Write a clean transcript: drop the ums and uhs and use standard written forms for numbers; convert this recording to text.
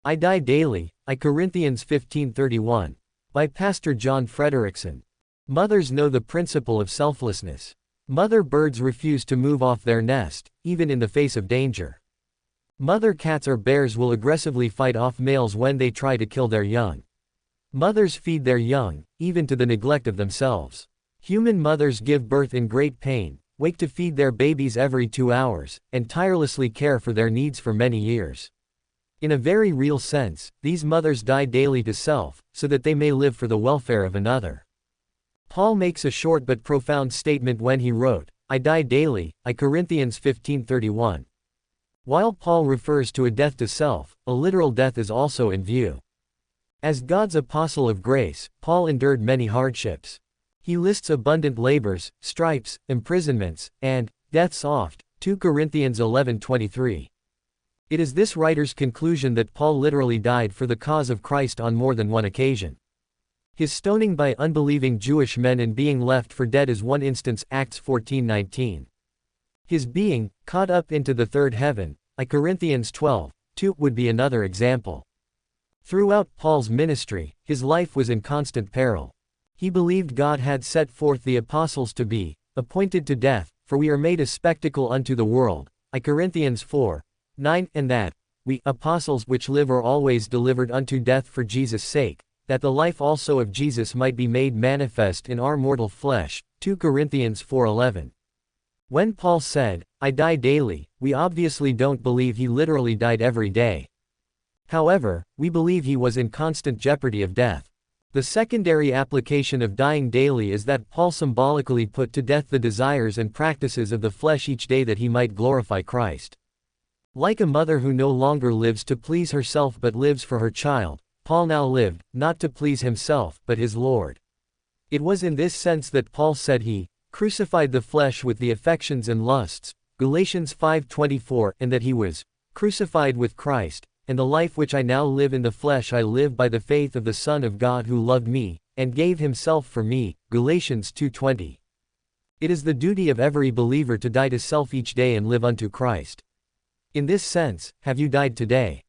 I Die Daily, I Corinthians 15:31. By Pastor John Frederickson. Mothers know the principle of selflessness. Mother birds refuse to move off their nest, even in the face of danger. Mother cats or bears will aggressively fight off males when they try to kill their young. Mothers feed their young, even to the neglect of themselves. Human mothers give birth in great pain, wake to feed their babies every 2 hours, and tirelessly care for their needs for many years. In a very real sense, these mothers die daily to self, so that they may live for the welfare of another. Paul makes a short but profound statement when he wrote, I die daily, I Corinthians 15:31. While Paul refers to a death to self, a literal death is also in view. As God's apostle of grace, Paul endured many hardships. He lists abundant labors, stripes, imprisonments, and deaths oft, 2 Corinthians 11:23. It is this writer's conclusion that Paul literally died for the cause of Christ on more than one occasion. His stoning by unbelieving Jewish men and being left for dead is one instance, Acts 14:19. His being caught up into the third heaven, I Corinthians 12:2, would be another example. Throughout Paul's ministry, his life was in constant peril. He believed God had set forth the apostles to be appointed to death, for we are made a spectacle unto the world, I Corinthians 4:9, and that we apostles which live are always delivered unto death for Jesus' sake, that the life also of Jesus might be made manifest in our mortal flesh, 2 Corinthians 4:11. When Paul said, I die daily, we obviously don't believe he literally died every day. However, we believe he was in constant jeopardy of death. The secondary application of dying daily is that Paul symbolically put to death the desires and practices of the flesh each day that he might glorify Christ. Like a mother who no longer lives to please herself but lives for her child, Paul now lived, not to please himself, but his Lord. It was in this sense that Paul said he crucified the flesh with the affections and lusts, Galatians 5:24, and that he was crucified with Christ, and the life which I now live in the flesh I live by the faith of the Son of God who loved me, and gave himself for me, Galatians 2:20. It is the duty of every believer to die to self each day and live unto Christ. In this sense, have you died today?